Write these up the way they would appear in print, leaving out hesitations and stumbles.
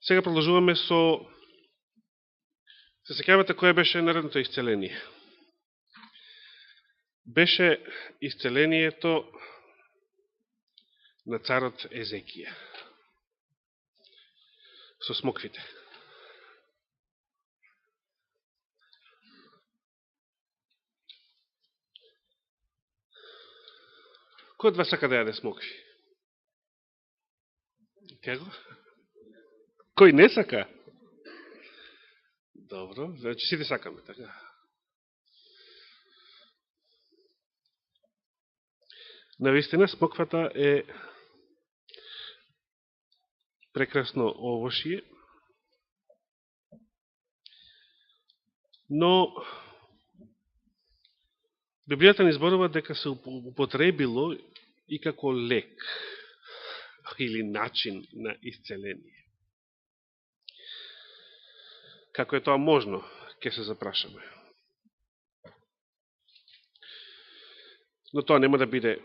Сега продолжуваме со... Се сеќавате кое беше наредното исцеление? Беше исцелението на царот Езекија со смоквите. Кој од вас сака да јаде смокви? Како? Кој не сака? Добро, значи сите сакаме, така? Навистина, смоквата е прекрасно овошје, но Библијата ни зборува дека се употребило и како лек или начин на исцеление. Како е тоа можно, ќе се запрашаме. Но тоа нема да биде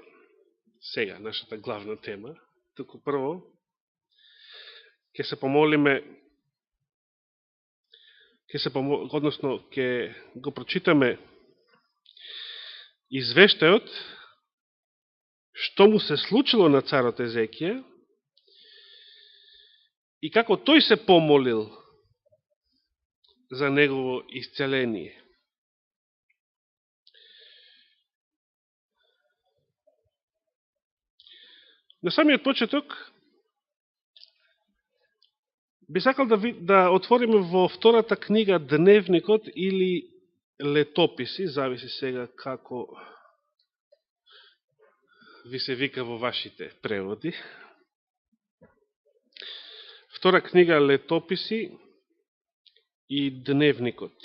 сега нашата главна тема, туку прво ќе се помолиме, односно ќе го прочитаме извештајот што му се случило на царот Езекија и како тој се помолил за негово исцеление. На самиот почеток би сакал да отвориме во втората книга Дневникот или Летописи, зависи сега како ви се вика во вашите преводи. Втора книга Летописи и Дневникот.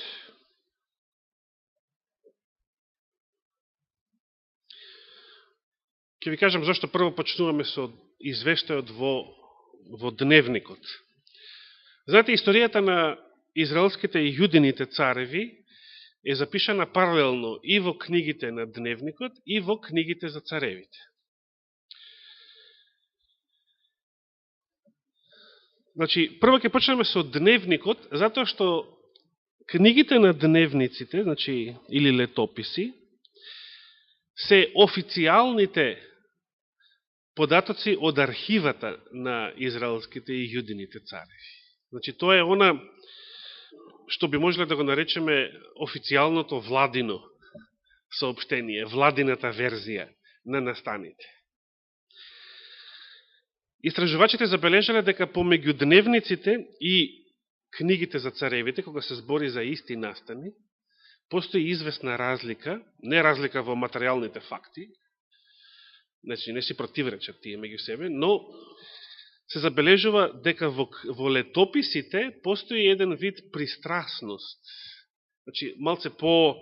Ќе ви кажам зашто прво почнуваме со извештајот во Дневникот. Знаете, историјата на израелските и јудините цареви е запишана паралелно и во книгите на Дневникот и во книгите за царевите. Значи, прво ќе почнеме со Дневникот, затоа што книгите на дневниците, значи, или летописи, се официјалните податоци од архивата на израелските и јудините цареви. Значи, тоа е она што би можеле да го наречеме официјалното владино сообштение, владината верзија на настаните. Истражувачите забележале дека помеѓу дневниците и книгите за царевите, кога се збори за исти настани, постои известна разлика, не разлика во материјалните факти, значи не си противречат тие меѓу себе, но се забележува дека во летописите постои еден вид пристрасност. Значи, малце по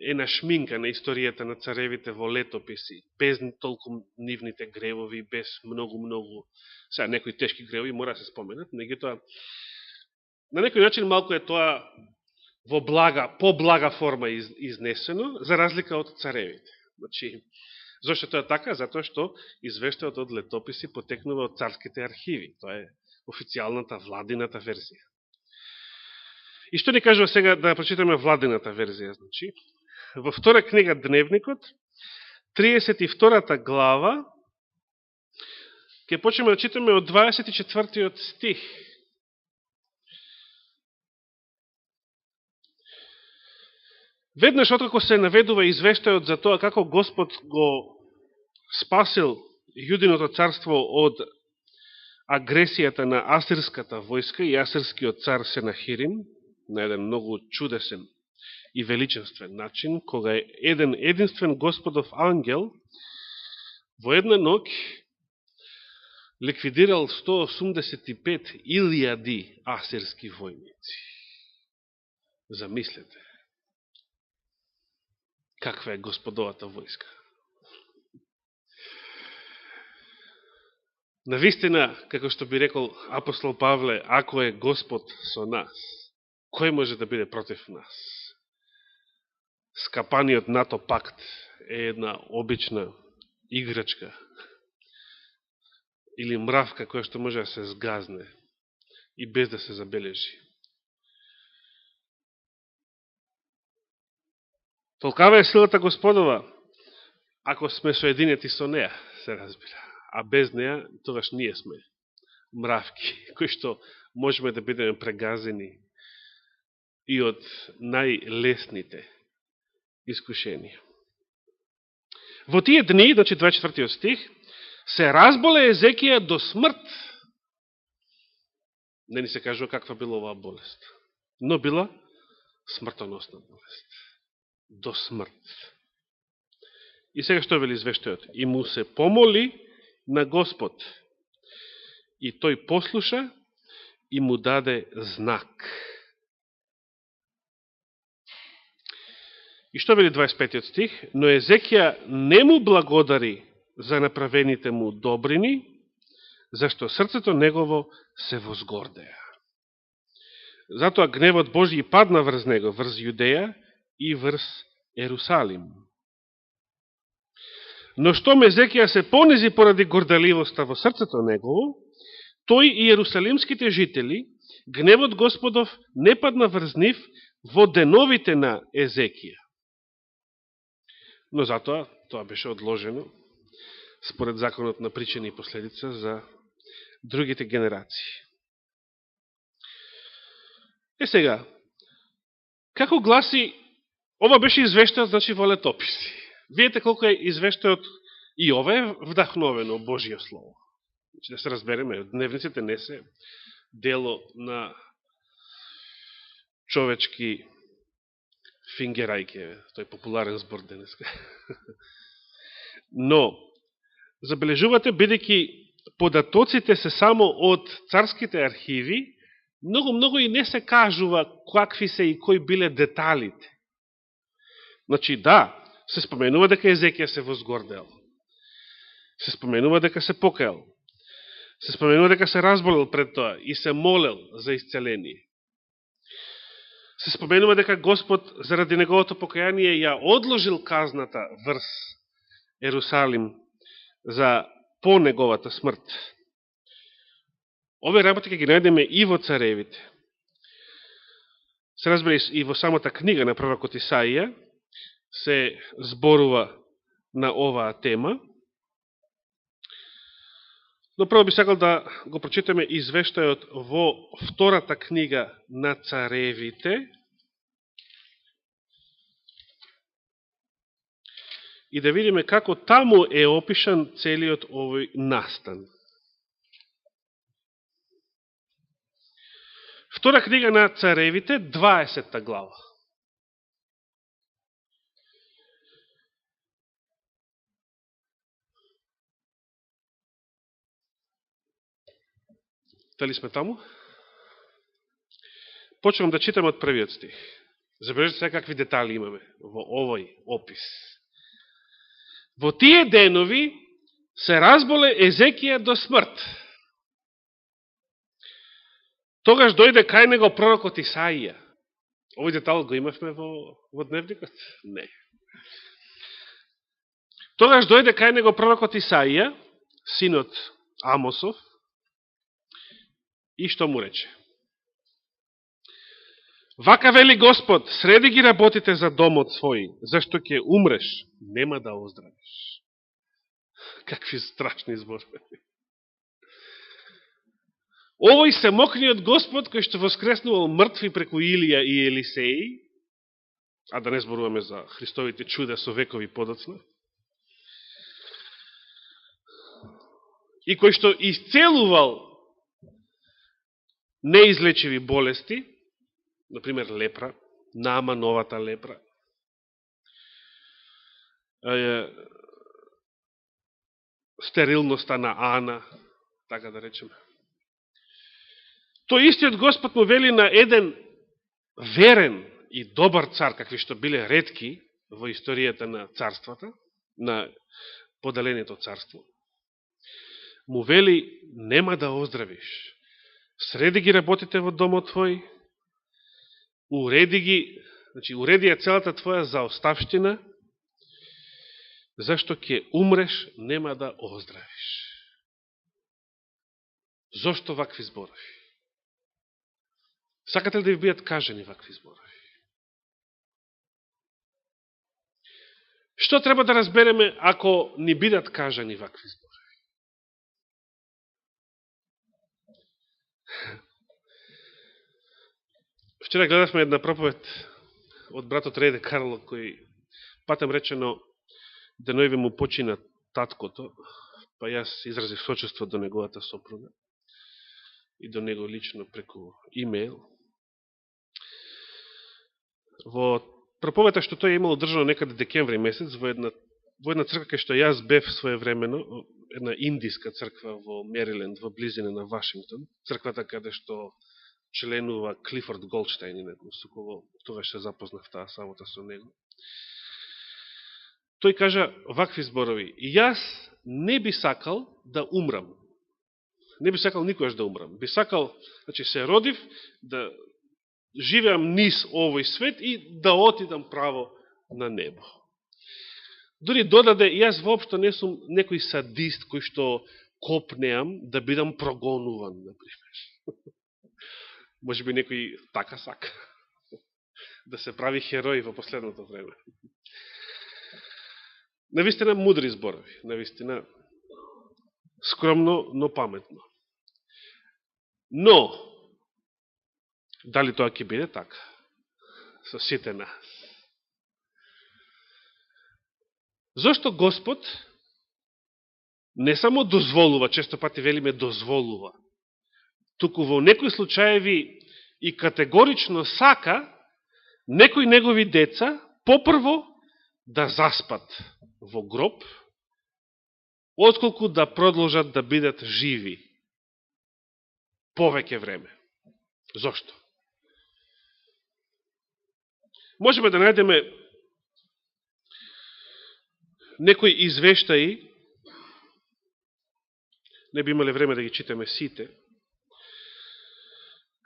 една шминка на историјата на царевите во летописи, без толку нивните гревови, без многу, сега некои тешки гревови мора да се споменат, меѓутоа, на некој начин малку е тоа во по-блага форма изнесено, за разлика од царевите. Значи, зашто тоа е така? Затоа што извештајот од летописи потекнува од царските архиви. Тоа е официјалната владината верзија. И што ни кажува сега да прочитаме владината верзија? Значи, во втора книга Дневникот, 32-та глава, ќе почнеме да читаме од 24-тиот стих. Веднаш откако се наведува извештајот за тоа како Господ го спасил јудиното царство од агресијата на асирската војска и асирскиот цар Сенахирим на еден многу чудесен и величествен начин, кога еден единствен Господов ангел во една ноќ ликвидирал 185.000 асирски војници. Замислете. Каква е Господовата војска? Навистина, како што би рекол апостол Павле, ако е Господ со нас, кој може да биде против нас? Скапаниот НАТО пакт е една обична играчка или мравка која што може да се сгазне и без да се забележи. Толкава е силата Господова, ако сме соединети со неја, се разбира. А без неја, тогаш ние сме мравки, кои што можеме да бидеме прегазени и од најлесните искушенија. Во тие дни, значи 24 стих, се разболе Езекија до смрт. Не ни се кажува каква била оваа болест, но била смртоносна болест. До смрт. И сега што вели извештајот? И му се помоли на Господ. И тој послуша и му даде знак. И што вели 25 стих? Но Езекија не му благодари за направените му добрини, зашто срцето негово се возгордеа. Затоа гневот Божји падна врз него, врз Јудеја и врз Ерусалим. Но штом Езекија се понизи поради горделивоста во срцето негово, тој и ерусалимските жители, гневот Господов не падна врз нив во деновите на Езекија. Но затоа, тоа беше одложено, според законот на причина и последица за другите генерации. Сега, како гласи, ова беше извештајот, значи, во летописи. Видите колко е извештајот, и ова е вдахновено Божие Слово. Значи, да се разбереме, дневниците не се дело на човечки фингерајке, тој популарен збор денеска. Но, забележувате, бидејќи податоците се само од царските архиви, многу и не се кажува какви се и кои биле деталите. Значи, да, се споменува дека Езекија се возгордел. Се споменува дека се покајал. Се споменува дека се разболел пред тоа и се молел за исцеление. Се споменува дека Господ заради неговото покаяние ја одложил казната врз Ерусалим за по неговата смрт. Овие работи ќе ги најдеме и во царевите. Се разбери и во самата книга на пророкот Исаија се зборува на оваа тема. Но прво би сакал да го прочитаме извештајот во втората книга на царевите и да видиме како таму е опишан целиот овој настан. Втора книга на царевите, 20 глава. Дали сме таму? Почнем да читам од првиот стих. Забележите сега какви детали имаме во овој опис. Во тие денови се разболе Езекија до смрт. Тогаш дојде кај него пророкот Исаија. Овој детал го имавме во дневникот? Не. Тогаш дојде кај него пророкот Исаија, синот Амосов, и што му рече? Вака вели Господ, среди ги работите за домот свој, зашто ќе умреш, нема да оздравиш. Какви страшни зборови. Овој семокниот Господ, кој што воскреснувал мртви преку Илија и Елисеи, а да не зборуваме за Христовите чуда со векови подоцна, и кој што исцелувал неизлечиви болести, например лепра, Наама новата лепра, стерилноста на Ана, така да речеме. Тој истиот Господ му вели на еден верен и добар цар, какви што биле ретки во историјата на царствата, на поделението царство, му вели, нема да оздравиш. Среди ги работите во домот твој, уреди ја целата твоја заоставштина, зашто ќе умреш, нема да оздравиш. Зошто вакви зборови? Сакате ли да ви бидат кажани вакви зборови? Што треба да разбереме ако ни бидат кажани вакви зборови? Вчера гледавме една проповед од братот Рејде Карло, кој патем речено денојве му почина таткото, па јас изразив сочувство до неговата сопруга и до него лично преку имейл. Во проповета што тој имало држано некаде декември месец во една црква кај што јас бев своевремено, една индиска црква во Мериленд, во близина на Вашингтон, црквата каде што членува Клифорд Голдштейн, со кого тогаш се запознав таа сабота со него. Тој кажа вакви зборови: и јас не би сакал да умрам. Не би сакал никогаш да умрам. Би сакал, значи се родив, да живеам низ овој свет и да отидам право на небо. Дори додаде, јас воопшто не сум некој садист кој што копнеам да бидам прогонуван, например. Може би некој така сака да се прави херој во последното време. Навистина мудри зборови, навистина скромно, но паметно. Но, дали тоа ќе биде така? Со сите нас. Зошто Господ не само дозволува, често пати велиме дозволува, туку во некои случаеви и категорично сака некои негови деца попрво да заспат во гроб, отколку да продолжат да бидат живи повеќе време. Зошто? Можеме да најдеме некои извештаи, не би имале време да ги читаме сите,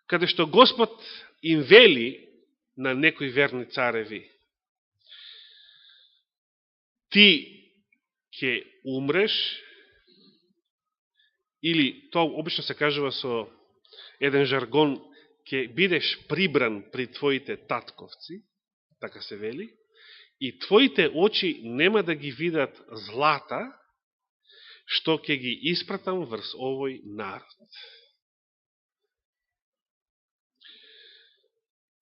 каде што Господ им вели на некои верни цареви: ти ќе умреш, или тоа обично се кажува со еден жаргон, ќе бидеш прибран при твоите татковци, така се вели, и твоите очи нема да ги видат злата, што ќе ги испратам врз овој народ.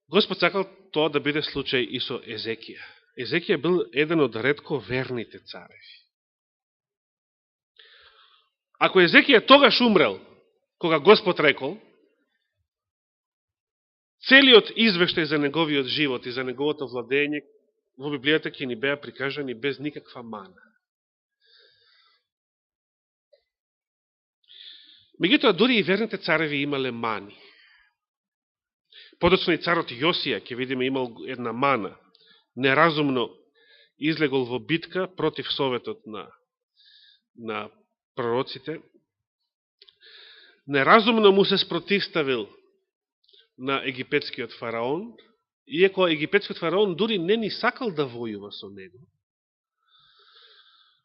Господ сакал тоа да биде случај и со Езекија. Езекија бил еден од ретко верните цареви. Ако Езекија тогаш умрел, кога Господ рекол, целиот извештај за неговиот живот и за неговото владење во Библијата ќе ни беа прикажани без никаква мана. Меѓутоа, дури и верните цареви имале мани. Подоцна и царот Јосија, ќе видиме, имал една мана. Неразумно излегол во битка против советот на пророците. Неразумно му се спротивставил на египетскиот фараон, иако египетскиот фараон дури не ни сакал да војува со него.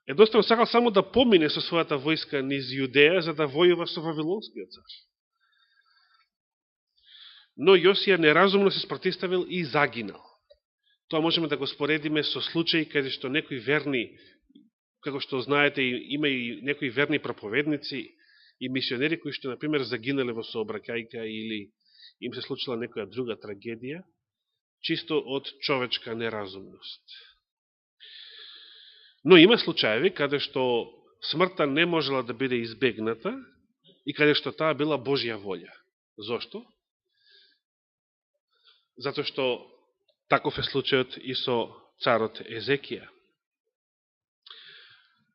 Едноставно сакал само да помине со својата војска низ Јудеја, за да војува со Вавилонскиот цар. Но Јосија неразумно се спротивставил и загинал. Тоа можеме да го споредиме со случаи каде што некои верни, како што знаете, има и некои верни проповедници и мисионери кои што, например, загинале во сообраќајка или им се случила некоја друга трагедија, чисто од човечка неразумност. Но има случаеви каде што смртта не можела да биде избегната и каде што таа била Божја волја. Зошто? Затоа што таков е случајот и со царот Езекија.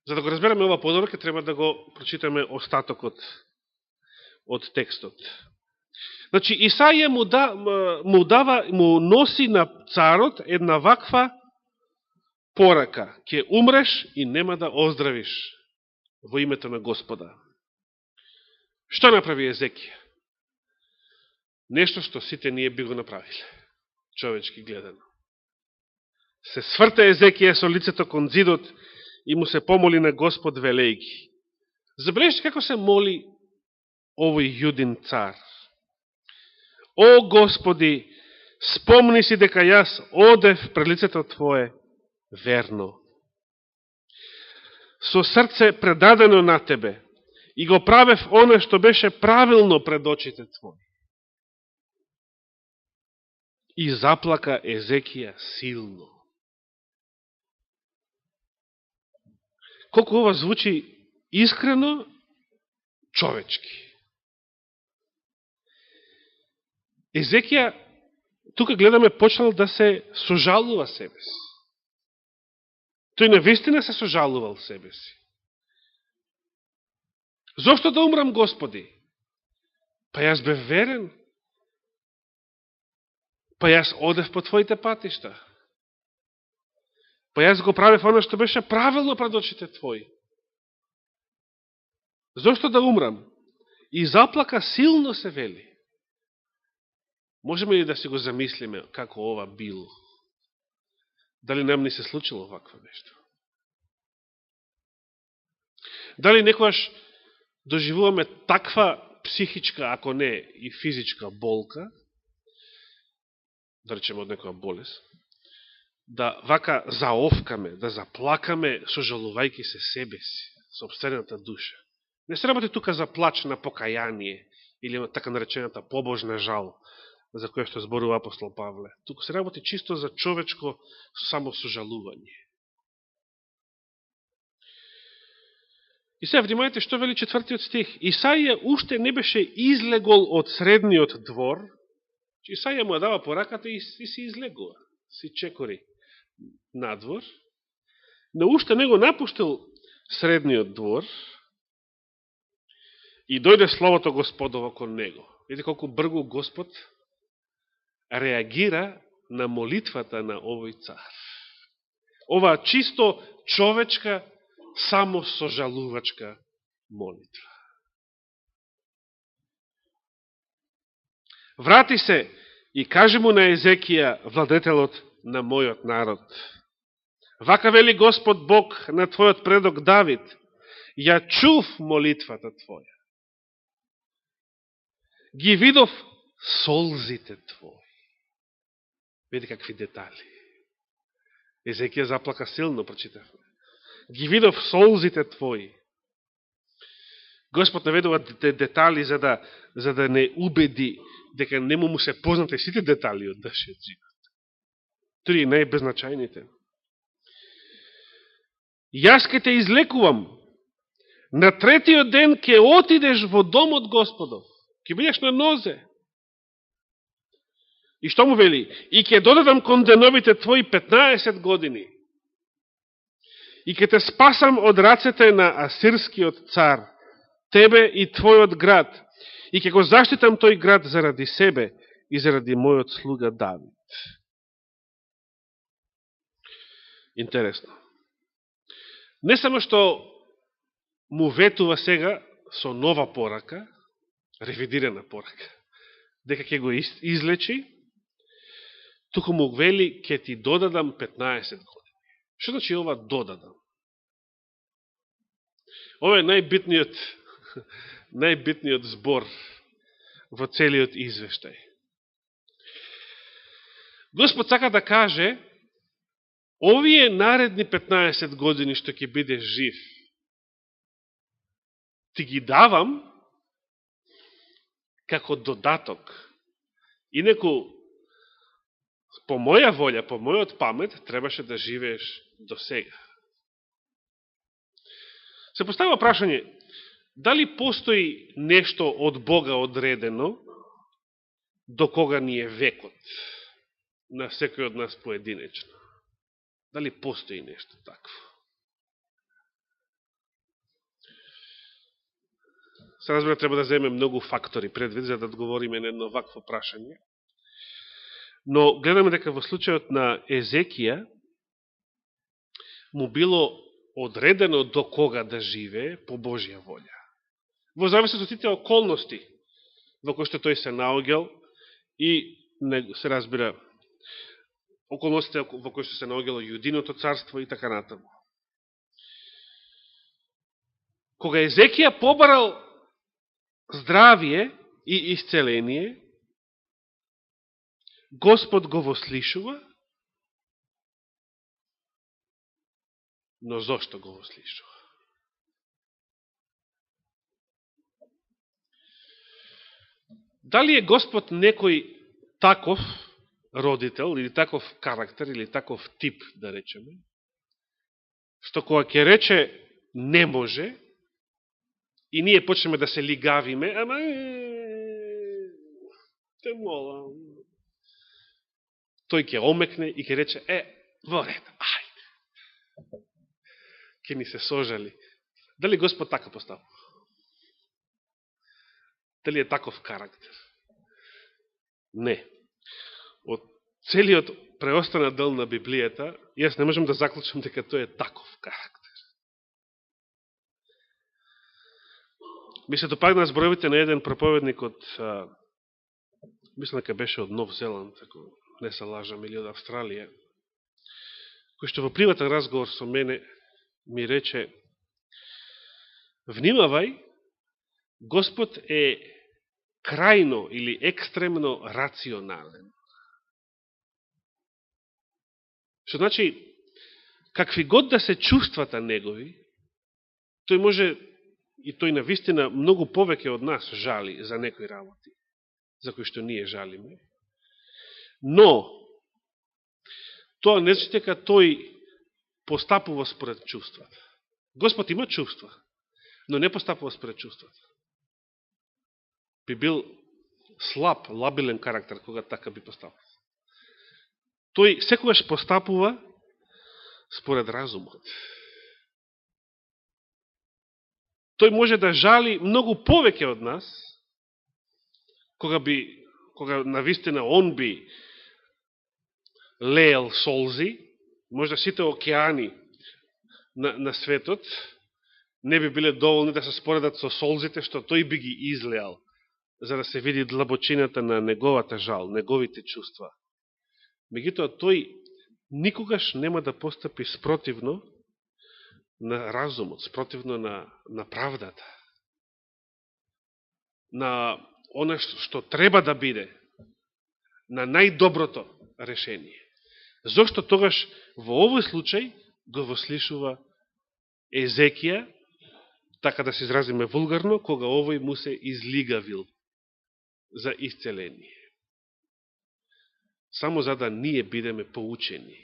За да го разбереме ова подобро, ќе треба да го прочитаме остатокот од текстот. Значи, Исаија му носи на царот една ваква порака: ќе умреш и нема да оздравиш во името на Господа. Што направи Езекија? Нешто што сите ние би го направиле, човечки гледано. Се сврте Езекија со лицето кон зидот и му се помоли на Господ велејки. Забележите како се моли овој јудин цар. О Господи, спомни си дека јас одев пред лицето Твое верно. Со срце предадено на Тебе и го правев оно што беше правилно пред очите Твои. И заплака Езекија силно. Колку ова звучи искрено, човечки. Езекија, тука гледаме, почнал да се сожалува себе си. Тој навистина се сожалувал себе си. Зошто да умрам, Господи? Па јас бев верен. Па јас одев по Твоите патишта. Па јас го правев оно што беше правилно пред очите Твои. Зошто да умрам? И заплака силно се вели. Можеме ли да си го замислиме како ова било? Дали нам не се случило вакво нешто? Дали некојаш доживуваме таква психичка, ако не и физичка болка, да речеме од некоја болест, да вака заовкаме, да заплакаме, сожалувајки се себе си, собствената душа. Не се работи тука за плач на покаяние или така наречената побожна жал, за која што зборува апостол Павле. Тука се работи чисто за човечко самосожалување. И сега внимајте што вели 4 стих. Исаија уште не беше излегол од средниот двор. Исаија му ја дава пораката и се излегува. Си чекори надвор. Но уште не го напуштил средниот двор и дојде словото Господово кон него. Видите колку бргу Господ реагира на молитвата на овој цар. Ова чисто човечка, само сожалувачка молитва. Врати се и кажи му на Езекија, владетелот на мојот народ. Вака вели Господ Бог на твојот предок Давид, ја чув молитвата твоја. Ги видов солзите твои. Види какви детали. Езекија заплака силно, прочитавме. Ги видов солзите твои. Господ наведува детали за да не убеди дека нему му се познате сите детали од нашиот живот. Три најбезначајните. Јас ке те излекувам. На третиот ден ке отидеш во домот Господов. Ке бидеш на нозе. И што му вели? И ке додадам кон деновите твои 15 години. И ке те спасам од рацете на асирскиот цар, тебе и твојот град, и ке го заштитам тој град заради себе и заради мојот слуга Давид. Интересно. Не само што му ветува сега со нова порака, ревидирана порака, дека ќе го излечи, туку му вели, ке ти додадам 15 години. Што значи ова додадам? Ова е најбитниот збор во целиот извештај. Господ сака да каже, овие наредни 15 години што ќе бидеш жив, ти ги давам како додаток. Инаку, по моја волја, по мојот памет, требаше да живееш до сега. Се поставува прашање, дали постои нешто од Бога одредено, до кога ни е векот, на секој од нас поединечно? Дали постои нешто такво? Се разбира, треба да земе многу фактори предвид, за да одговориме на едно вакво прашање. Но гледаме дека во случајот на Езекија му било одредено до кога да живее по Божја волја. Во зависност од сите околности во кои што тој се наоѓал и се разбира околностите во кои што се наоѓало Јудиното царство и така натаму. Кога Езекија побарал здравие и исцеление, Господ го вослишува, но зошто го вослишува? Дали е Господ некој таков родител, или таков карактер, или таков тип, да речеме, што кога ќе рече не може, и ние почнеме да се лигавиме, ама те молам, тој ќе омекне и ќе рече, во ред, ајде. Ќе ни се сожали. Дали Господ така поставува? Дали е таков карактер? Не. Од целиот преостанат дел на Библијата, јас не можам да заклучам дека тој е таков карактер. Ми се допадна зборовите на еден проповедник од, мислам дека беше од Нов Зеланд, ако не се лажам, или од Австралија, кој што во приватен разговор со мене ми рече: внимавај, Господ е крајно или екстремно рационален. Што значи, какви год да се чувствата негови, тој може, и тој навистина многу повеќе од нас жали за некои работи, за кои што ние жалиме, но тоа не значи дека тој постапува според чувствата. Господ има чувства, но не постапува според чувствата. Би бил слаб, лабилен карактер кога така би постапувал. Тој секогаш постапува според разумот. Тој може да жали многу повеќе од нас, кога навистина он би леел солзи, може сите океани на светот не би биле доволни да се споредат со солзите што тој би ги излеал, за да се види длабочината на неговата жал, неговите чувства. Меѓутоа, тој никогаш нема да постапи спротивно на разумот, спротивно на правдата, на оно што треба да биде, на најдоброто решение. Зошто тогаш во овој случај го вослишува Езекија, така да се изразиме вулгарно, кога овој му се излигавил за исцеление. Само за да ние бидеме поучени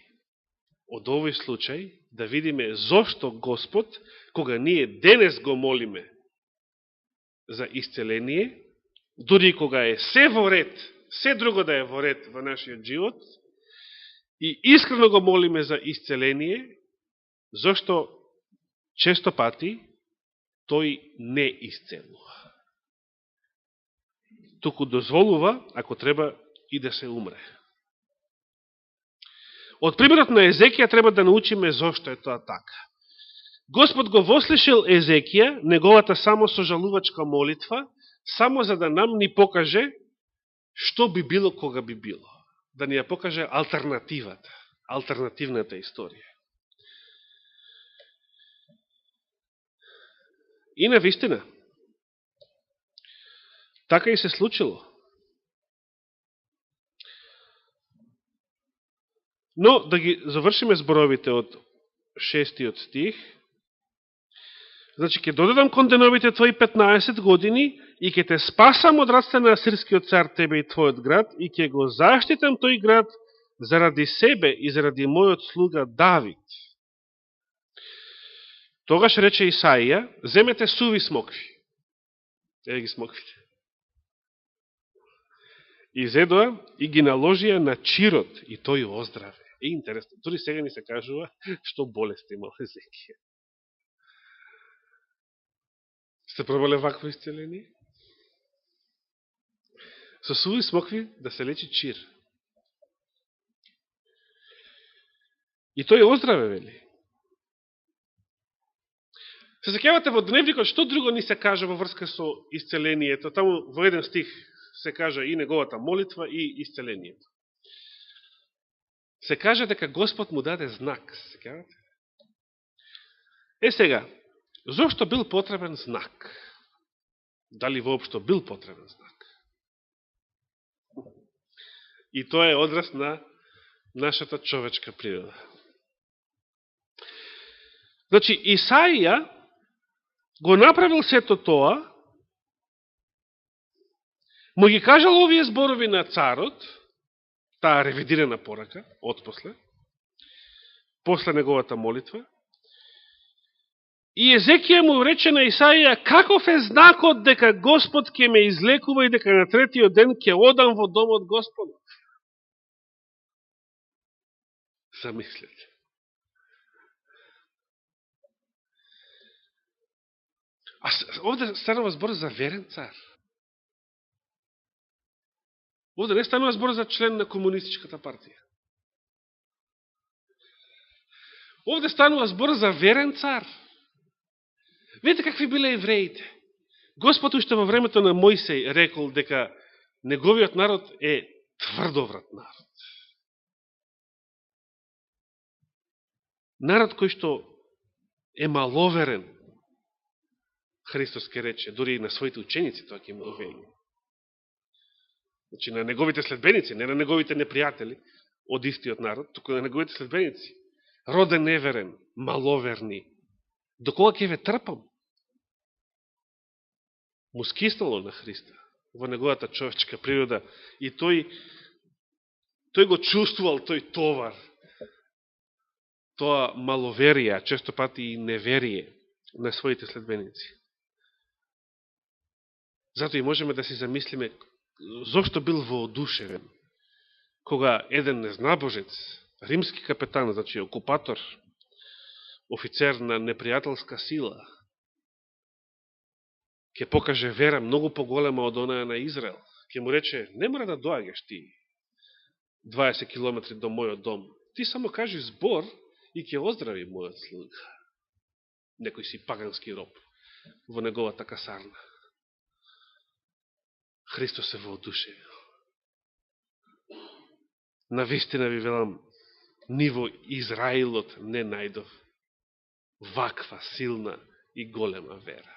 од овој случај, да видиме зошто Господ, кога ние денес го молиме за исцеление, дури кога е се во ред, се друго да е во ред во нашиот живот, и искрено го молиме за исцеление, зошто често пати тој не исцелува. Туку дозволува, ако треба, и да се умре. Од примерот на Езекија треба да научиме зошто е тоа така. Господ го вослишил Езекија, неговата само сожалувачка молитва, само за да нам ни покаже што би било кога би било. Да ни ја покаже алтернативата, алтернативната историја. И на вистина, така и се случило. Но, да ги завршиме зборовите од 6 стих. Значи, ќе додадам кон деновите твои 15 години и ќе те спасам од раците на асирскиот цар тебе и твојот град и ќе го заштитам тој град заради себе и заради мојот слуга Давид. Тогаш рече Исаија, земете суви смокви. Еве ги смоквите. И зедоа и ги наложија на чирот и тој оздраве. Интересно, дори сега ни се кажува што болест имал Езекија. Сте пробале вакво исцеление? Со суви смокви да се лечи чир. И тој оздраве, вели. Се сеќавате во дневникот, што друго ни се кажа во врска со исцелението? Таму во еден стих се кажа и неговата молитва и исцелението. Се кажа дека Господ му даде знак. Сеќавате? Сега, зошто бил потребен знак? Дали воопшто бил потребен знак? И тоа е одраз на нашата човечка природа. Значи, Исаија го направил сето тоа, му ги кажал овие зборови на царот, таа ревидирана порака, после неговата молитва, и Езекија му рече на Исаија, каков е знакот дека Господ ќе ме излекува и дека на третиот ден ќе одам во домот Господа? Замислете. А овде станува збор за верен цар. Овде не станува збор за член на комунистичката партија. Овде станува збор за верен цар. Видите какви биле евреите. Господ уште во времето на Мојсей рекол дека неговиот народ е тврдоврат народ. Народ кој што е маловерен, Христос ке рече, дури и на своите ученици тоа ќе им го вели. Значи на неговите следбеници, не на неговите непријатели од истиот народ, туку на неговите следбеници. Роден неверен, маловерни. До кога ќе ве трпам? Му скиснало на Христа во неговата човечка природа и тој го чувствувал тој товар, тоа маловерие, често пати и неверие на своите следбеници. Зато и можеме да си замислиме зошто бил воодушевен кога еден незнабожец, римски капетан, значи окупатор, офицер на непријателска сила, ќе покаже вера многу поголема од онаа на Израел. Ќе му рече, не мора да доаѓаш ти 20 километри до мојот дом. Ти само кажи збор и ќе оздрави мојот слуга. Некој си пагански роб во неговата касарна. Христос се воодушевил. Навистина ви велам, ниво Израилот не најдов ваква силна и голема вера.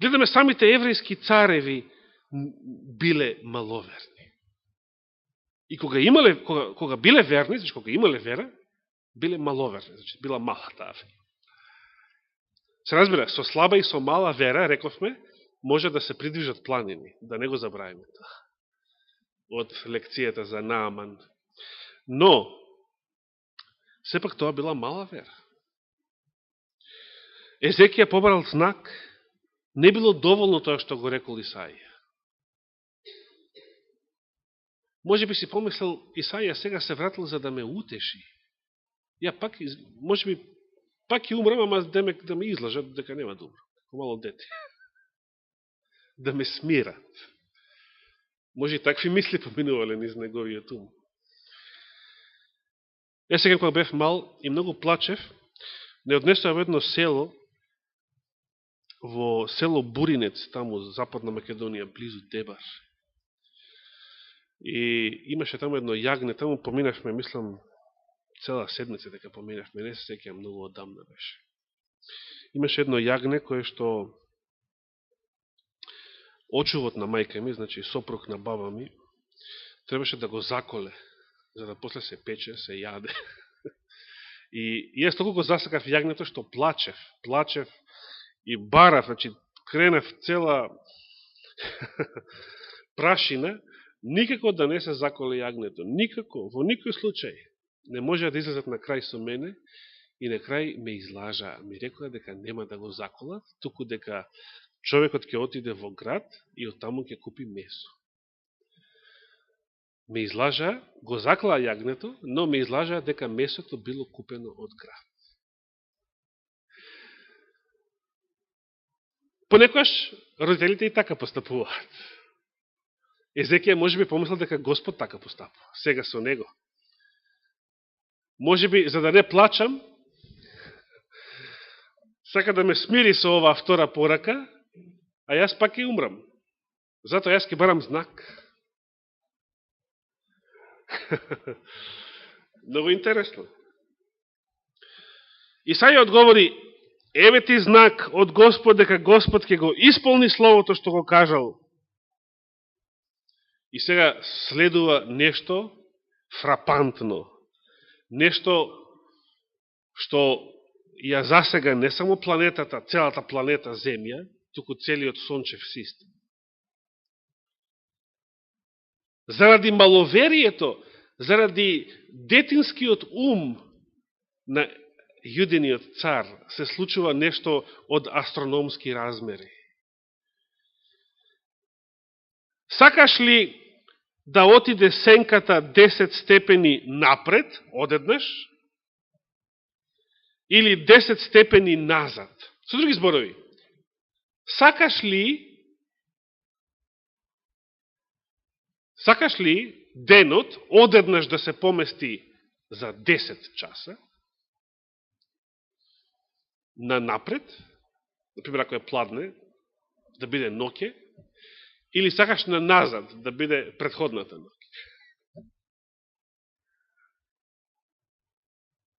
Гледаме, самите еврејски цареви биле маловерни. И кога биле верни, значи кога имале вера, биле маловерни, значи била мала таа вера. Се разбира, со слаба и со мала вера, рековме, може да се придвижат планини, да не го забравиме тоа. Од лекцијата за Нааман. Но, сепак тоа била мала вера. Езекија побарал знак, не било доволно тоа што го рекол Исаија. Може би си помислил, Исаија сега се вратил за да ме утеши. Ја пак, може би, пак и умрам, ама демек да ме излажат дека нема да умрам. Мало дете. Да ме смират. Може и такви мисли поминувале низ неговиот ум. Сега кога бев мал и многу плачев, не однесува во едно село, во село Буринец, таму Западна Македонија, близу Дебар. И имаше таму едно јагне, таму поминавме, мислам, цела седмица дека поминавме, не се сеќавам, многу одамна беше. Имаше едно јагне кое што очувот на мајка ми, значи сопруг на баба ми, требаше да го заколе, за да после се пече, се јаде. И јас толку го засакав јагнето што плачев и барав, значи кренав цела прашина, никако да не се заколе јагнето. Никако, во никој случај. Не може да излезат на крај со мене и на крај ме излажа. Ми рекоа дека нема да го заколат, туку дека човекот ќе отиде во град и оттаму ќе купи месо. Ме излажа, го заклаа јагнето, но ме излажа дека месото било купено од град. Понекогаш родителите и така постапуваат. Езекија може би помислил дека Господ така постапува. Сега со него. Може би, за да не плачам, сака да ме смири со оваа втора порака, а јас пак и умрам. Затоа јас ќе барам знак. Много интересно. Исаија одговори, еве ти знак од Господ дека Господ ќе го исполни словото што го кажал. И сега следува нешто фрапантно. Нешто што ја засега не само планетата, целата планета Земја, туку целиот сончев систем. Заради маловерието, заради детинскиот ум на јудениот цар, се случува нешто од астрономски размери. Сакаш ли да отиде сенката 10 степени напред, одеднаш, или 10 степени назад? Со други зборови, сакаш ли денот одеднаш да се помести за 10 часа на напред, например ако е пладне, да биде ноќе, или сакаш на назад да биде предходната ноќе?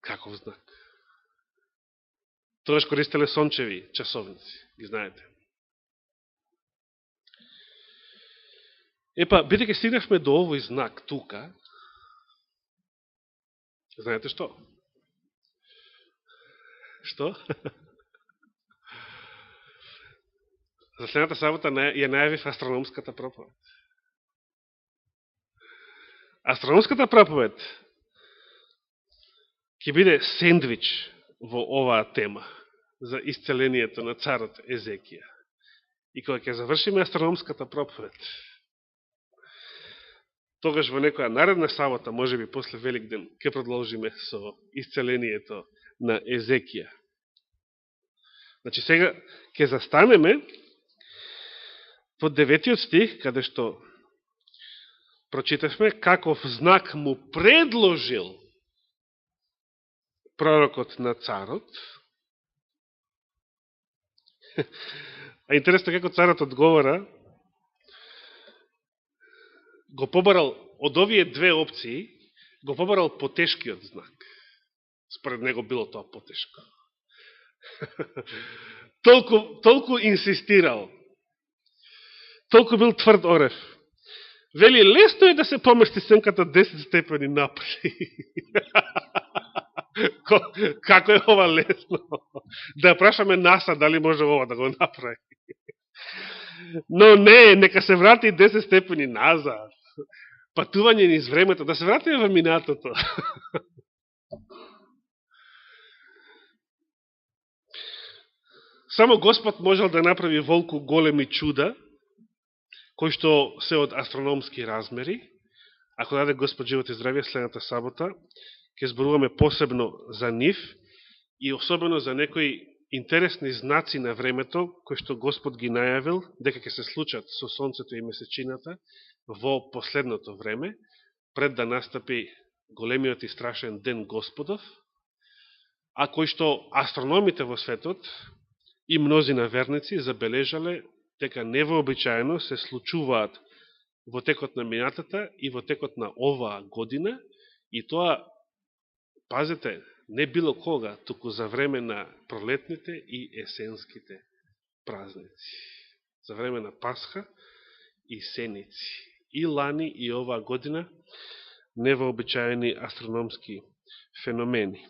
Каков знак? Тогаш користеле сончеви часовници, ги знаете. Епа, бидеќи стигнавме до овој знак тука, знаете што? Што? За следната сабота ја најавив астрономската проповед. Астрономската проповед ќе биде сендвич во оваа тема за исцелението на царот Езекија. И кога ќе завршиме астрономската проповед, тогаш во некоја наредна сабота, може би после Великден, ќе продолжиме со исцелението на Езекија. Значи сега ќе застанеме во 9 стих, каде што прочитавме каков знак му предложил пророкот на царот. А интересно како царот одговора, го побарал од овие две опции, го побарал потешкиот знак. Според него било тоа потешко. Толку инсистирал. Толку бил тврд орев. Вели, лесно е да се помести сенката 10 степени напред. Како е ова лесно? Да прашаме НАСА дали може ова да го направи. Но не, нека се врати 10 степени назад. Патување низ времето, да се вратиме во минатото. Само Господ можел да направи волку големи чуда, кои што се од астрономски размери. Ако даде Господ живот и здравие, следната сабота ќе зборуваме посебно за нив и особено за некои интересни знаци на времето, кои што Господ ги најавил, дека ќе се случат со Сонцето и Месечината во последното време, пред да настапи големиот и страшен ден Господов, а кои што астрономите во светот и мнозина верници забележале дека невообичаено се случуваат во текот на минатата и во текот на оваа година, и тоа, пазете, не било кога, туку за време на пролетните и есенските празници. За време на Пасха и Сеници. И лани и оваа година невообичаени астрономски феномени.